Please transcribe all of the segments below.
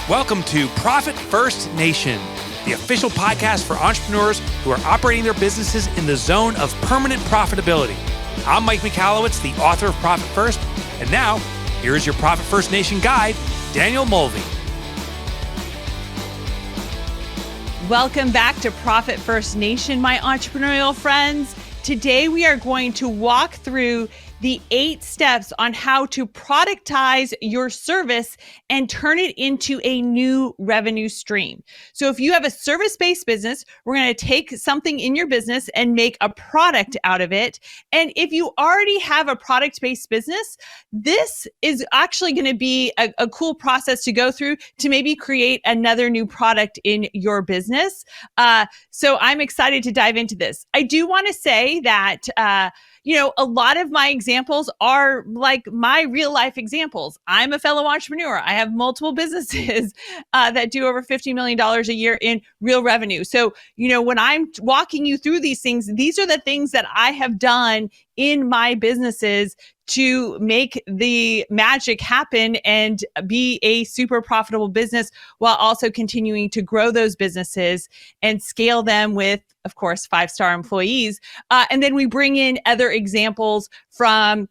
Welcome to Profit First Nation, the official podcast for entrepreneurs who are operating their businesses in the zone of permanent profitability. I'm Mike Michalowicz, the author of Profit First, and now here's your Profit First Nation guide, Danielle Mulvey. Welcome back to Profit First Nation, my entrepreneurial friends. Today we are going to walk through the 8 steps on how to productize your service and turn it into a new revenue stream. So if you have a service-based business, we're going to take something in your business and make a product out of it. And if you already have a product-based business, this is actually going to be a cool process to go through to maybe create another new product in your business. So I'm excited to dive into this. I do want to say that a lot of my examples are like my real life examples. I'm a fellow entrepreneur. I have multiple businesses that do over $50 million a year in real revenue. So, when I'm walking you through these things, these are the things that I have done in my businesses to make the magic happen and be a super profitable business while also continuing to grow those businesses and scale them with, of course, 5-star employees. And then we bring in other examples from,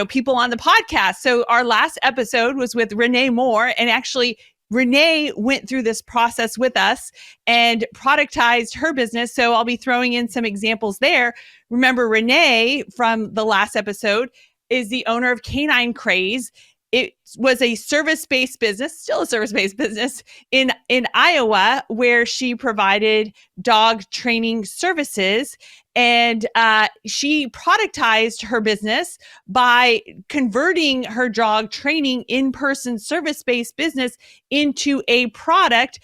people on the podcast. So our last episode was with Renee Moore, and actually Renee went through this process with us and productized her business. So I'll be throwing in some examples there. Remember, Renee from the last episode is the owner of Canine Craze. It was a service-based business, still a service-based business in Iowa, where she provided dog training services. And she productized her business by converting her dog training in-person service-based business into a product,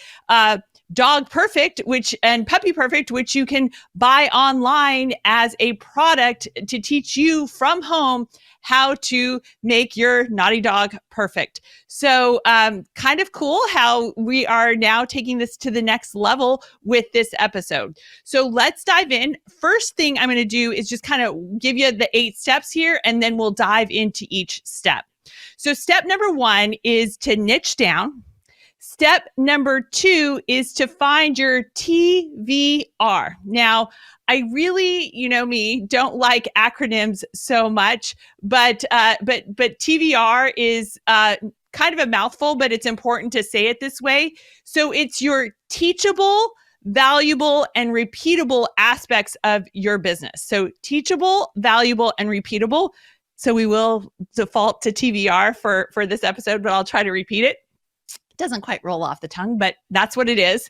Dog Perfect, and Puppy Perfect, which you can buy online as a product to teach you from home how to make your naughty dog perfect. So kind of cool how we are now taking this to the next level with this episode. So let's dive in. First thing I'm going to do is just kind of give you the 8 steps here, and then we'll dive into each step. So step number 1 is to niche down. Step number 2 is to find your TVR. Now, I really, me, don't like acronyms so much, but TVR is kind of a mouthful, but it's important to say it this way. So it's your teachable, valuable, and repeatable aspects of your business. So teachable, valuable, and repeatable. So we will default to TVR for this episode, but I'll try to repeat it. Doesn't quite roll off the tongue, but that's what it is.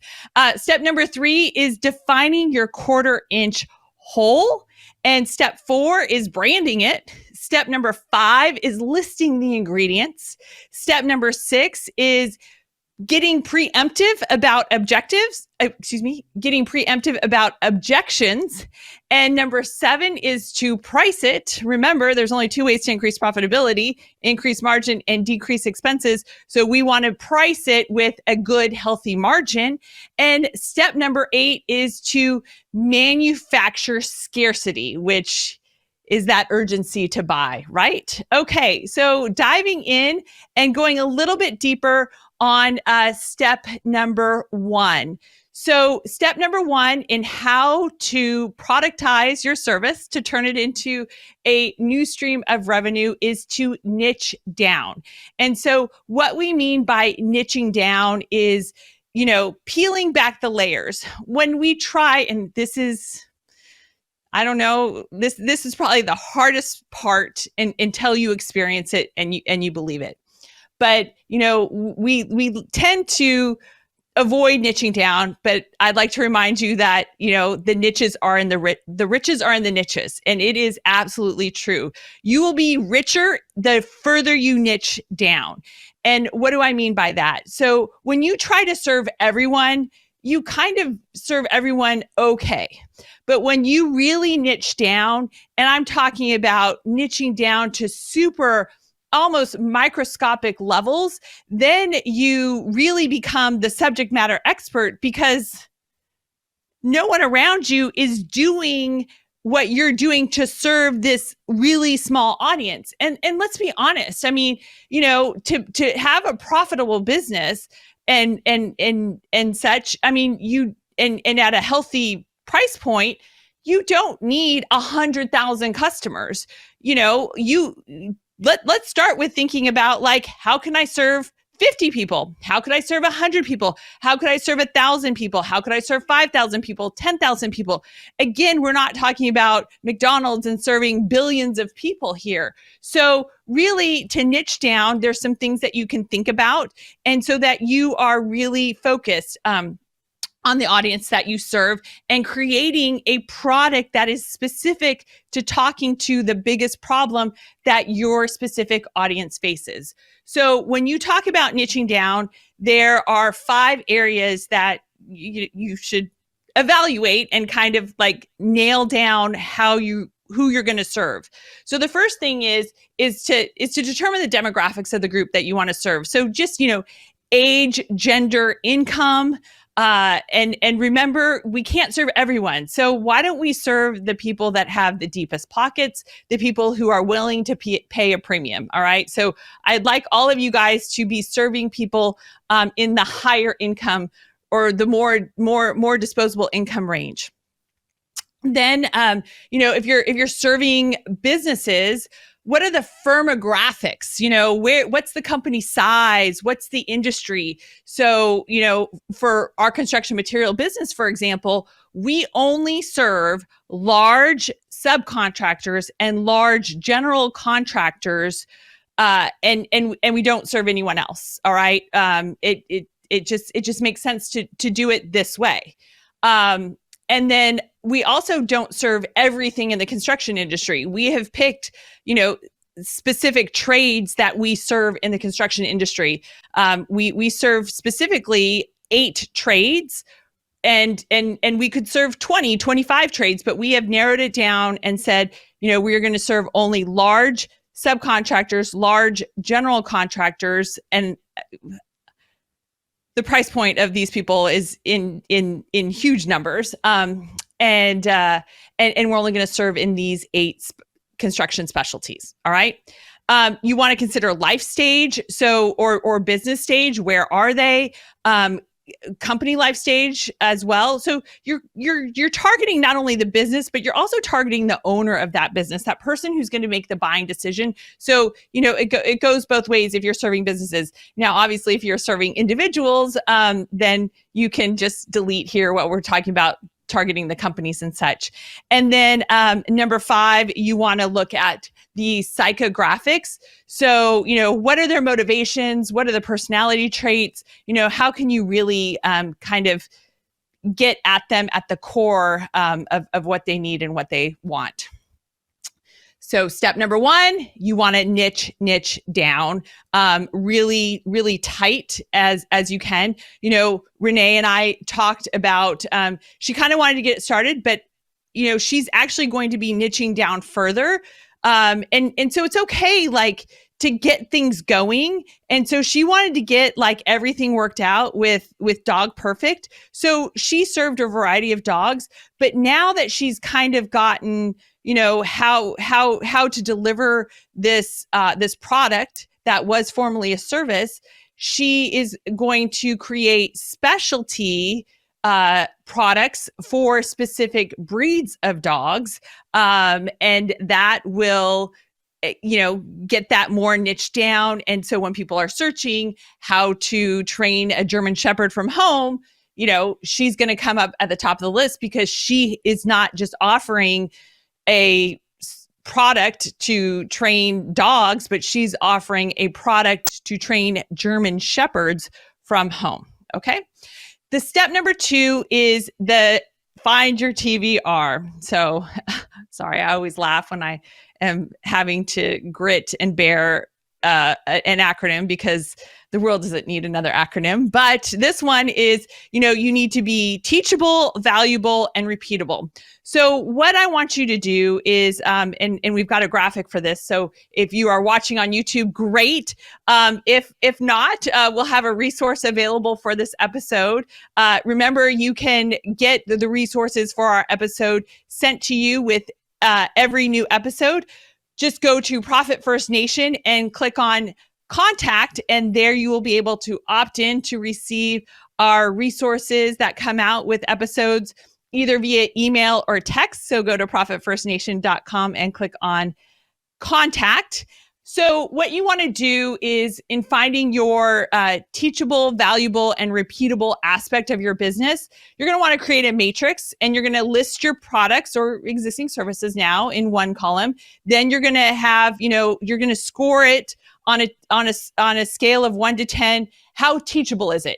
Step number 3 is defining your 1/4 inch hole. And step 4 is branding it. Step number 5 is listing the ingredients. Step number 6 is getting preemptive about objections. And number 7 is to price it. Remember, there's only 2 ways to increase profitability: increase margin and decrease expenses. So we want to price it with a good, healthy margin. And step number 8 is to manufacture scarcity, which is that urgency to buy, right? Okay, so diving in and going a little bit deeper on step number 1. So step number 1 in how to productize your service to turn it into a new stream of revenue is to niche down. And so what we mean by niching down is, peeling back the layers. When we try, and this is, I don't know, this is probably the hardest part until you experience it and you believe it. But, we tend to avoid niching down, but I'd like to remind you that, the niches are in the riches are in the niches. And it is absolutely true. You will be richer the further you niche down. And what do I mean by that? So when you try to serve everyone, you kind of serve everyone okay. But when you really niche down, and I'm talking about niching down to super almost microscopic levels, then you really become the subject matter expert because no one around you is doing what you're doing to serve this really small audience. And let's be honest. I mean, to have a profitable business, and such. I mean, and at a healthy price point, you don't need 100,000 customers. Let's start with thinking about, like, how can I serve 50 people? How could I serve 100 people? How could I serve 1,000 people? How could I serve 5,000 people, 10,000 people? Again, we're not talking about McDonald's and serving billions of people here. So really, to niche down, there's some things that you can think about, and so that you are really focused on the audience that you serve, and creating a product that is specific to talking to the biggest problem that your specific audience faces. So when you talk about niching down, there are 5 areas that you should evaluate and kind of like nail down who you're going to serve. So the first thing is to determine the demographics of the group that you want to serve. So just, age, gender, income. And remember, we can't serve everyone. So why don't we serve the people that have the deepest pockets, the people who are willing to pay a premium? All right. So I'd like all of you guys to be serving people in the higher income or the more disposable income range. Then, if you're serving businesses, what are the firmographics? What's the company size? What's the industry? So, for our construction material business, for example, we only serve large subcontractors and large general contractors, and we don't serve anyone else. All right. It just makes sense to do it this way. And then we also don't serve everything in the construction industry. We have picked, specific trades that we serve in the construction industry. We serve specifically 8 trades, and we could serve 20, 25 trades, but we have narrowed it down and said, we're going to serve only large subcontractors, large general contractors, and the price point of these people is in huge numbers, and we're only going to serve in these 8 construction specialties. All right. You want to consider life stage, or business stage. Where are they? Company life stage as well. So you're targeting not only the business, but you're also targeting the owner of that business, that person who's going to make the buying decision. So it goes both ways if you're serving businesses. Now, obviously, if you're serving individuals, then you can just delete here what we're talking about, targeting the companies and such. And then number 5, you want to look at the psychographics. So, what are their motivations? What are the personality traits? How can you really kind of get at them at the core of what they need and what they want? So step number 1, you want to niche down really, really tight as you can. Renee and I talked about, she kind of wanted to get it started, but she's actually going to be niching down further. And so it's okay, like, to get things going. And so she wanted to get like everything worked out with Dog Perfect. So she served a variety of dogs, but now that she's kind of gotten, how to deliver this product that was formerly a service, she is going to create specialty products for specific breeds of dogs, and that will get that more niche down. And so when people are searching how to train a German Shepherd from home, she's going to come up at the top of the list, because she is not just offering a product to train dogs, but she's offering a product to train German Shepherds from home. Okay. The step number 2 is the find your TVR. So sorry, I always laugh when I am having to grit and bear an acronym, because the world doesn't need another acronym. But this one is, you need to be teachable, valuable, and repeatable. So what I want you to do is, and we've got a graphic for this. So if you are watching on YouTube, great. If not, we'll have a resource available for this episode. Remember, you can get the resources for our episode sent to you with every new episode. Just go to Profit First Nation and click on contact, and there you will be able to opt in to receive our resources that come out with episodes either via email or text. So go to profitfirstnation.com and click on contact. So what you want to do is, in finding your teachable, valuable, and repeatable aspect of your business, you're going to want to create a matrix, and you're going to list your products or existing services now in one column. Then you're going to have, you're going to score it on a scale of 1 to 10. How teachable is it?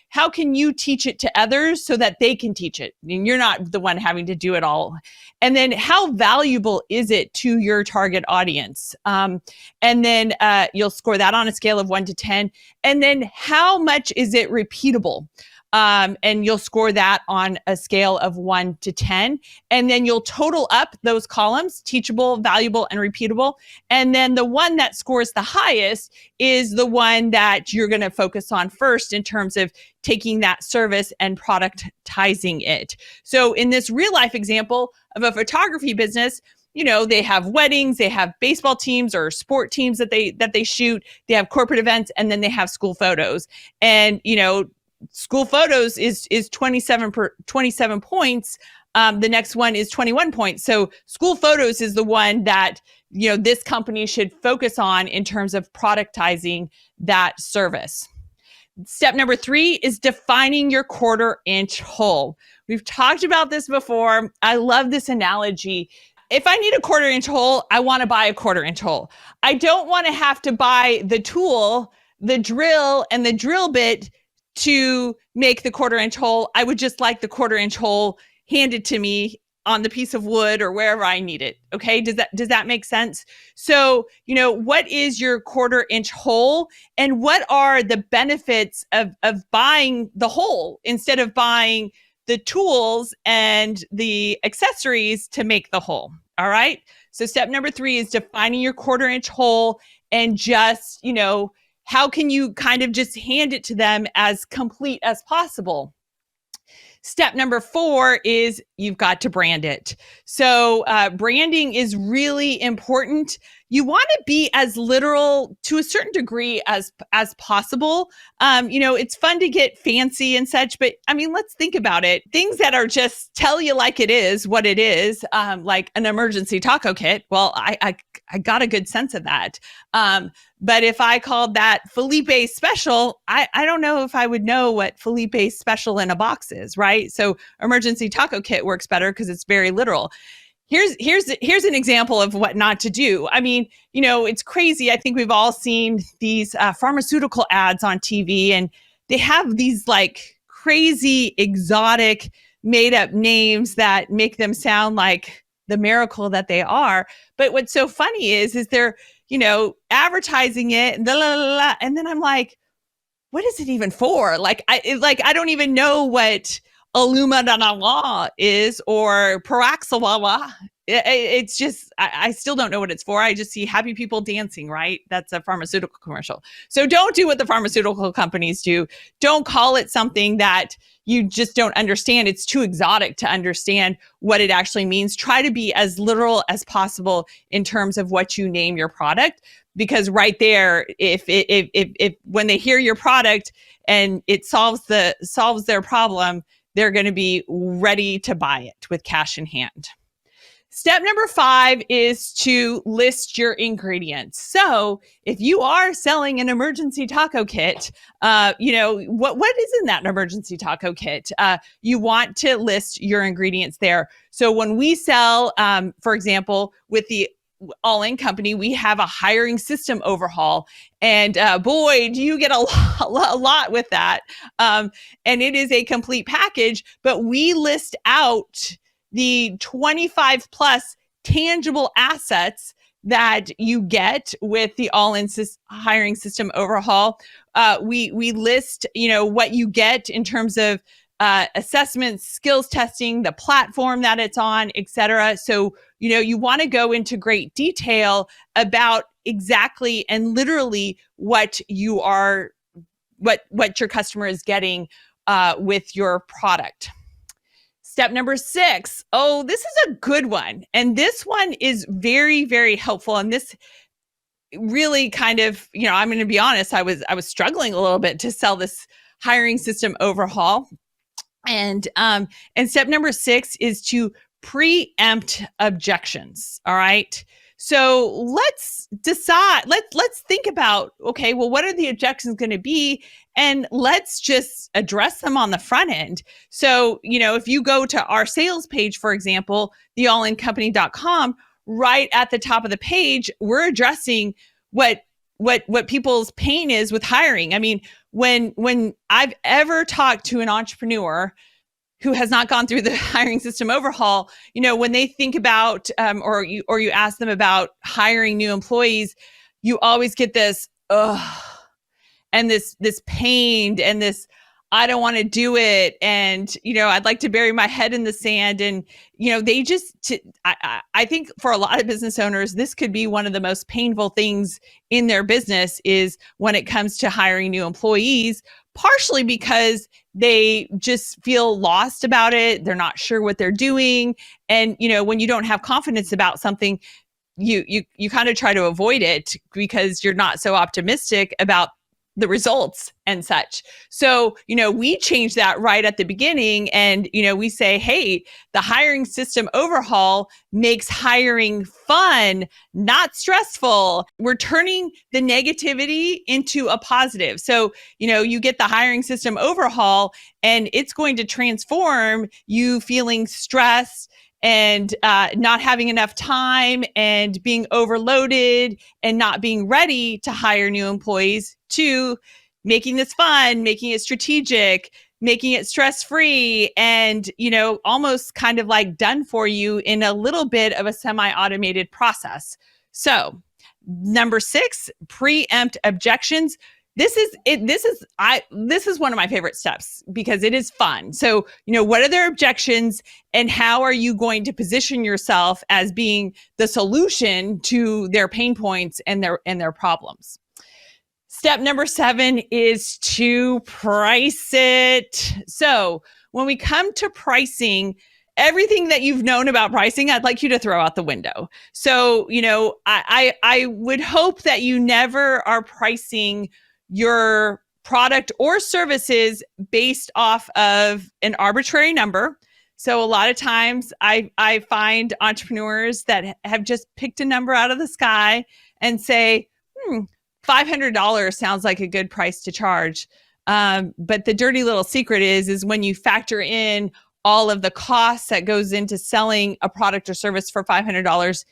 How can you teach it to others so that they can teach it? I mean, you're not the one having to do it all. And then how valuable is it to your target audience? And then you'll score that on a scale of 1 to 10. And then how much is it repeatable? And you'll score that on a scale of 1 to 10. And then you'll total up those columns: teachable, valuable, and repeatable. And then the one that scores the highest is the one that you're going to focus on first in terms of taking that service and productizing it. So in this real life example of a photography business, they have weddings, they have baseball teams or sport teams that they shoot, they have corporate events, and then they have school photos. And, school photos is 27 points. The next one is 21 points. So school photos is the one that, this company should focus on in terms of productizing that service. Step number 3 is defining your quarter-inch hole. We've talked about this before. I love this analogy. If I need a quarter-inch hole, I want to buy a quarter-inch hole. I don't want to have to buy the tool, the drill, and the drill bit to make the quarter-inch hole. I would just like the quarter-inch hole handed to me on the piece of wood or wherever I need it. Okay, does that make sense? So, what is your quarter-inch hole, and what are the benefits of buying the hole instead of buying the tools and the accessories to make the hole? All right. So step number 3 is defining your quarter-inch hole, and just, how can you kind of just hand it to them as complete as possible? Step number 4 is you've got to brand it. So branding is really important. You want to be as literal to a certain degree as possible. It's fun to get fancy and such, but let's think about it. Things that are just tell you like it is what it is, like an emergency taco kit. Well, I got a good sense of that. But if I called that Felipe Special, I don't know if I would know what Felipe Special in a box is, right? So emergency taco kit works better because it's very literal. Here's an example of what not to do. It's crazy. I think we've all seen these pharmaceutical ads on TV, and they have these like crazy, exotic, made up names that make them sound like the miracle that they are. But what's so funny is they're, advertising it, and then I'm like, what is it even for? I don't even know what Illumina is or Paraxalala. It's just, I still don't know what it's for. I just see happy people dancing, right? That's a pharmaceutical commercial. So don't do what the pharmaceutical companies do. Don't call it something that you just don't understand. It's too exotic to understand what it actually means. Try to be as literal as possible in terms of what you name your product, because right there, if when they hear your product and it solves their problem, they're going to be ready to buy it with cash in hand. Step number 5 is to list your ingredients. So if you are selling an emergency taco kit, what is in that emergency taco kit? You want to list your ingredients there. So when we sell, for example, with the All-In company, we have a hiring system overhaul. And boy, do you get a lot with that. And it is a complete package, but we list out the 25 plus tangible assets that you get with the All-In hiring system overhaul. We list, what you get in terms of assessments, skills testing, the platform that it's on, et cetera. So, you want to go into great detail about exactly and literally what your customer is getting with your product. Step number 6. Oh, this is a good one. And this one is very, very helpful. And this really kind of, I'm going to be honest, I was struggling a little bit to sell this hiring system overhaul. And step number 6 is to preempt objections. All right. So let's decide, let's think about, okay, well, what are the objections going to be? And let's just address them on the front end. So, if you go to our sales page, for example, theallincompany.com, right at the top of the page, we're addressing what people's pain is with hiring. I mean, when I've ever talked to an entrepreneur who has not gone through the hiring system overhaul, when they think about, or you ask them about hiring new employees, you always get this, and this pain and this, I don't want to do it. And, I'd like to bury my head in the sand. And, they I think for a lot of business owners, this could be one of the most painful things in their business is when it comes to hiring new employees, partially because they just feel lost about it. They're not sure what they're doing. And, when you don't have confidence about something, you kind of try to avoid it because you're not so optimistic about the results and such. So, we change that right at the beginning and, we say, hey, the hiring system overhaul makes hiring fun, not stressful. We're turning the negativity into a positive. So, you get the hiring system overhaul and it's going to transform you feeling stressed and not having enough time and being overloaded and not being ready to hire new employees to making this fun, making it strategic, making it stress-free and, almost kind of like done for you in a little bit of a semi-automated process. So number 6, preempt objections. This is one of my favorite steps because it is fun. So, what are their objections and how are you going to position yourself as being the solution to their pain points and their problems? Step number 7 is to price it. So, when we come to pricing, everything that you've known about pricing, I'd like you to throw out the window. So, I would hope that you never are pricing your product or services based off of an arbitrary number. So a lot of times I find entrepreneurs that have just picked a number out of the sky and say, $500 sounds like a good price to charge. But the dirty little secret is when you factor in all of the costs that goes into selling a product or service for $500,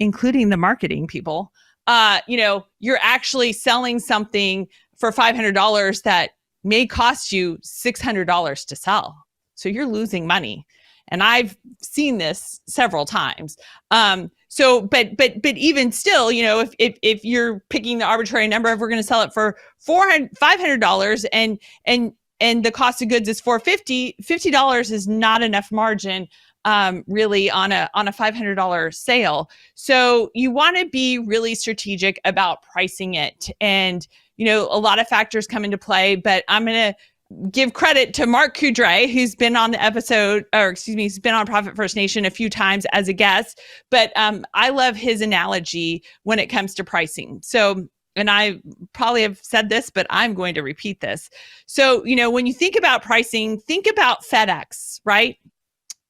including the marketing people, you're actually selling something for $500 that may cost you $600 to sell. So you're losing money. And I've seen this several times. But even still, if you're picking the arbitrary number, if we're going to sell it for $500 and the cost of goods is $50 is not enough margin really on a $500 sale. So you want to be really strategic about pricing it. And, a lot of factors come into play, but I'm going to give credit to Mark Coudray, who's been on the episode, he's been on Profit First Nation a few times as a guest, but I love his analogy when it comes to pricing. So, and I probably have said this, but I'm going to repeat this. So, when you think about pricing, think about FedEx, right?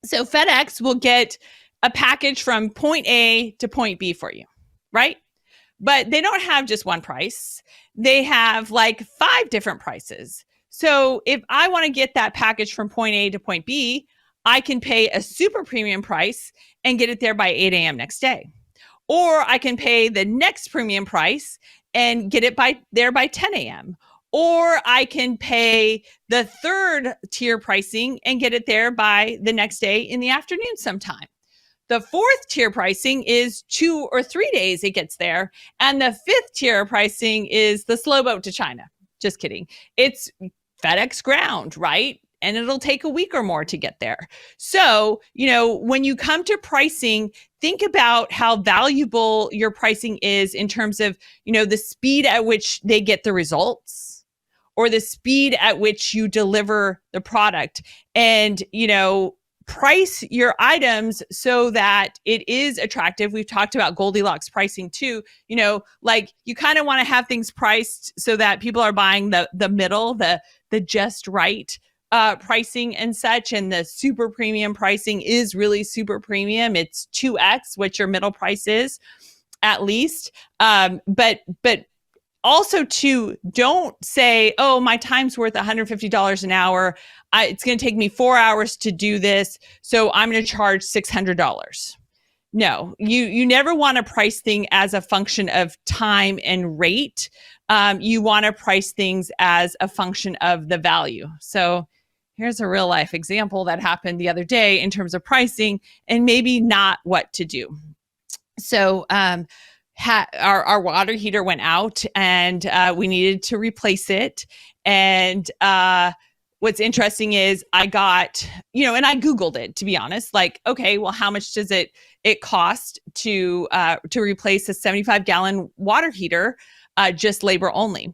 So FedEx will get a package from point A to point B for you, right? But they don't have just one price. They have like 5 different prices. So if I want to get that package from point A to point B, I can pay a super premium price and get it there by 8 a.m. next day. Or I can pay the next premium price and get it there by 10 a.m. Or I can pay the 3rd tier pricing and get it there by the next day in the afternoon sometime. The 4th tier pricing is 2 or 3 days it gets there. And the 5th tier pricing is the slow boat to China. Just kidding. It's FedEx ground, right? And it'll take a week or more to get there. So, when you come to pricing, think about how valuable your pricing is in terms of, the speed at which they get the results or the speed at which you deliver the product. And, price your items so that it is attractive. We've talked about Goldilocks pricing too. Like you kind of want to have things priced so that people are buying the middle, the just right pricing and such. And the super premium pricing is really super premium. It's 2x what your middle price is, at least. But also to don't say, oh, my time's worth $150 an hour. It's going to take me 4 hours to do this, so I'm going to charge $600. No, you never want to price things as a function of time and rate. You want to price things as a function of the value. So here's a real life example that happened the other day in terms of pricing and maybe not what to do. So our water heater went out and we needed to replace it. And what's interesting is I got, and I Googled it, to be honest, like, okay, well, how much does it cost to replace a 75-gallon water heater, just labor only?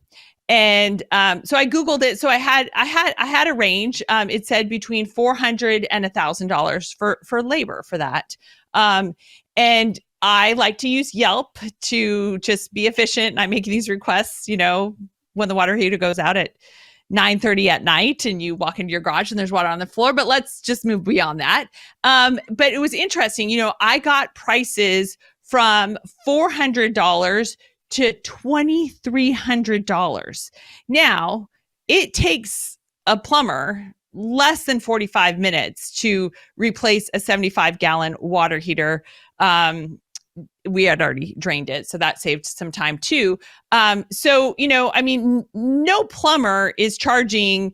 And so I Googled it. So I had a range. It said between $400 and $1,000 for labor for that. And I like to use Yelp to just be efficient. And I make these requests, when the water heater goes out at 9:30 at night and you walk into your garage and there's water on the floor, but let's just move beyond that. But it was interesting. I got prices from $400 to $2,300. Now, it takes a plumber less than 45 minutes to replace a 75-gallon water heater. We had already drained it, so that saved some time too. So, no plumber is charging,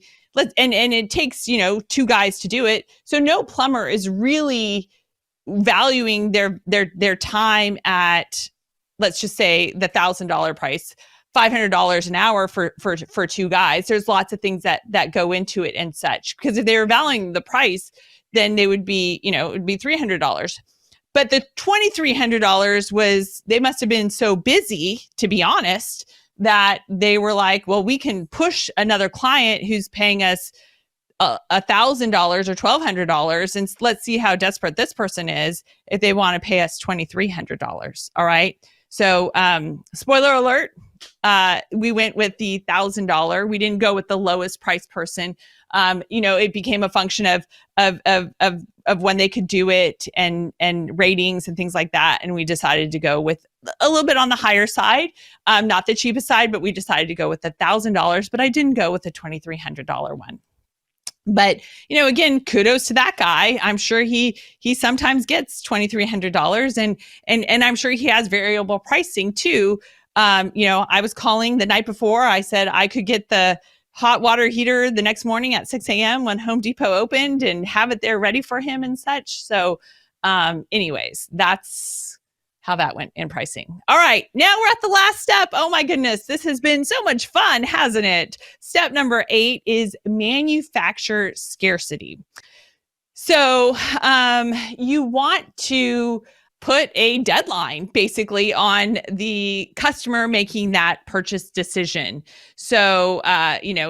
and it takes, 2 guys to do it. So no plumber is really valuing their time at, let's just say, the $1,000 price, $500 an hour for 2 guys. There's lots of things that go into it and such, because if they were valuing the price, then they would be, it would be $300. But the $2,300 they must have been so busy, to be honest, that they were like, well, we can push another client who's paying us $1,000 or $1,200, and let's see how desperate this person is if they want to pay us $2,300. All right. So spoiler alert, we went with the $1,000. We didn't go with the lowest price person. It became a function of when they could do it and ratings and things like that. And we decided to go with a little bit on the higher side, not the cheapest side, but we decided to go with $1,000. But I didn't go with the $2,300 one. But, again, kudos to that guy. I'm sure he sometimes gets $2,300 and I'm sure he has variable pricing too. I was calling the night before. I said I could get the hot water heater the next morning at 6 a.m. when Home Depot opened and have it there ready for him and such. So anyways, that's how that went in pricing. All right, now we're at the last step. Oh my goodness, this has been so much fun, hasn't it? Step number 8 is manufacture scarcity. So you want to put a deadline basically on the customer making that purchase decision. So,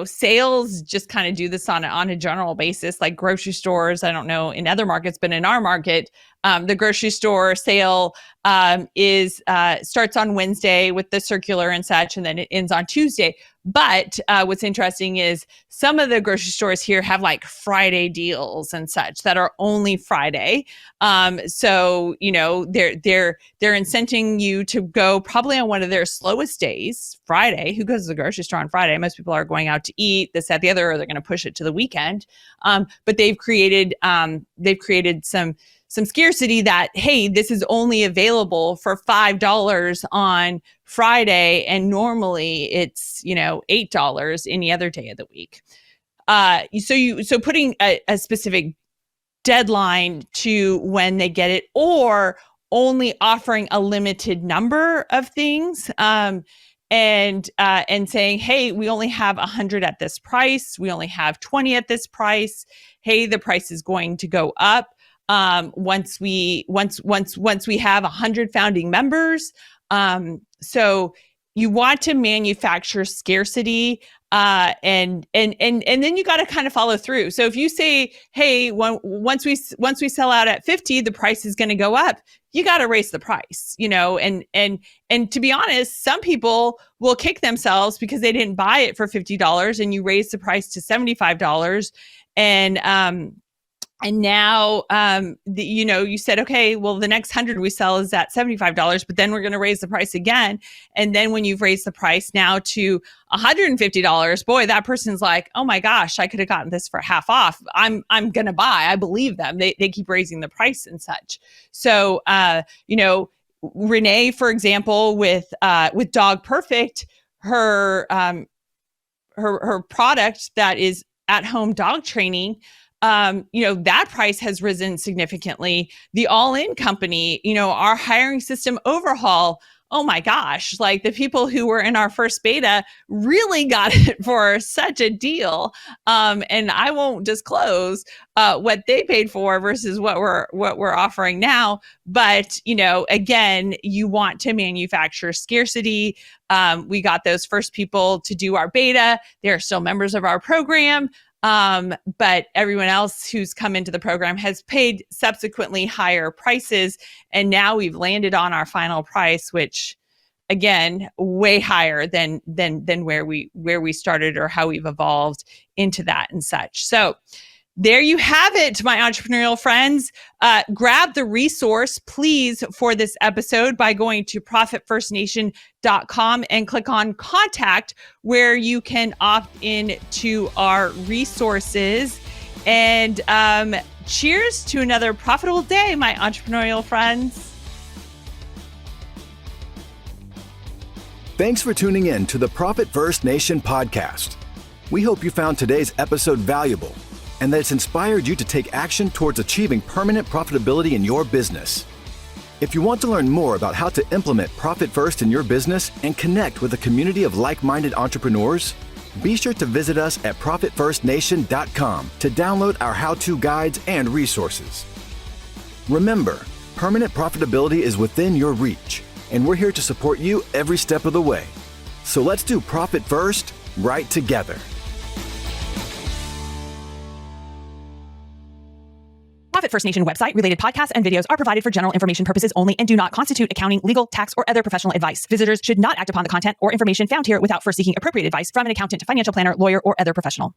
sales just kind of do this on a general basis, like grocery stores. I don't know in other markets, but in our market, the grocery store sale starts on Wednesday with the circular and such, and then it ends on Tuesday. But what's interesting is some of the grocery stores here have like Friday deals and such that are only Friday. So they're incenting you to go probably on one of their slowest days, Friday. Who goes to the grocery store on Friday? Most people are going out to eat, this, that, the other, or they're going to push it to the weekend. But they've created some scarcity that, hey, this is only available for $5 on Friday, and normally it's, $8 any other day of the week. So putting a specific deadline to when they get it, or only offering a limited number of things, and saying, hey, we only have 100 at this price. We only have 20 at this price. Hey, the price is going to go up once we have 100 founding members. So you want to manufacture scarcity And then you got to kind of follow through. So if you say, hey, once we sell out at 50, the price is going to go up, you got to raise the price, and to be honest, some people will kick themselves because they didn't buy it for $50 and you raise the price to $75. And now, you said, okay, well, the next 100 we sell is at $75, but then we're going to raise the price again. And then when you've raised the price now to $150, boy, that person's like, oh my gosh, I could have gotten this for half off. I'm going to buy. I believe them. They keep raising the price and such. So, Renee, for example, with Dog Perfect, her product that is at-home dog training, that price has risen significantly. The All-In company, our hiring system overhaul, oh my gosh, like the people who were in our first beta really got it for such a deal. And I won't disclose what they paid for versus what we're offering now. But, again, you want to manufacture scarcity. We got those first people to do our beta. They're still members of our program. But everyone else who's come into the program has paid subsequently higher prices. And now we've landed on our final price, which again, way higher than where we started or how we've evolved into that and such. So there you have it, my entrepreneurial friends. Grab the resource, please, for this episode by going to profitfirstnation.com and click on Contact, where you can opt in to our resources. And cheers to another profitable day, my entrepreneurial friends. Thanks for tuning in to the Profit First Nation podcast. We hope you found today's episode valuable and that it's inspired you to take action towards achieving permanent profitability in your business. If you want to learn more about how to implement Profit First in your business and connect with a community of like-minded entrepreneurs, be sure to visit us at profitfirstnation.com to download our how-to guides and resources. Remember, permanent profitability is within your reach, and we're here to support you every step of the way. So let's do Profit First right together. Profit First Nation website, related podcasts, and videos are provided for general information purposes only and do not constitute accounting, legal, tax, or other professional advice. Visitors should not act upon the content or information found here without first seeking appropriate advice from an accountant, financial planner, lawyer, or other professional.